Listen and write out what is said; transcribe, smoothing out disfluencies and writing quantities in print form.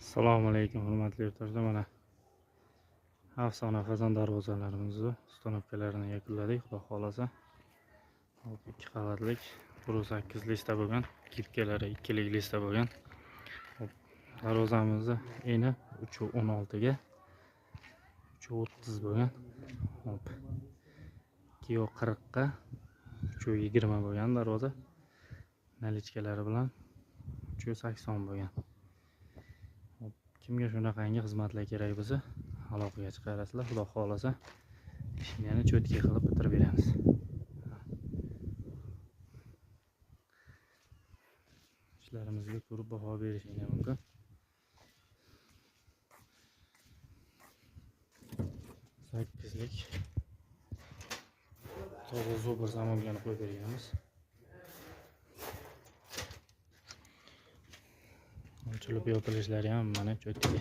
Assalomu alaykum hurmatli yurtdoshlar. Mana afsona fazon darvozalarimizni ustanovkalarini yakunladik. Xudo xolasa 2 qavatlik 1.8 lista bo'lgan, kipkalari 2 lik lista bo'lgan. Darvozamizni eni 3.16 ga 3.30 bo'lgan. 2.40 ga 3.20 bo'lgan darvoza. Nalichkalari bilan 3.80 bo'lgan. Kimga shunaqangi xizmatlar kerak bo'lsa, aloqaga chiqarasizlar. Xudo xolasa ishni cho'tki qilib bitirib beramiz. Ishlarimizga ko'rib baho berishingiz mumkin. Sakkizlik to'g'ri zo'r zamonga qo'yib berganmiz. Ochilib yopilishlari ham mana cho'tki.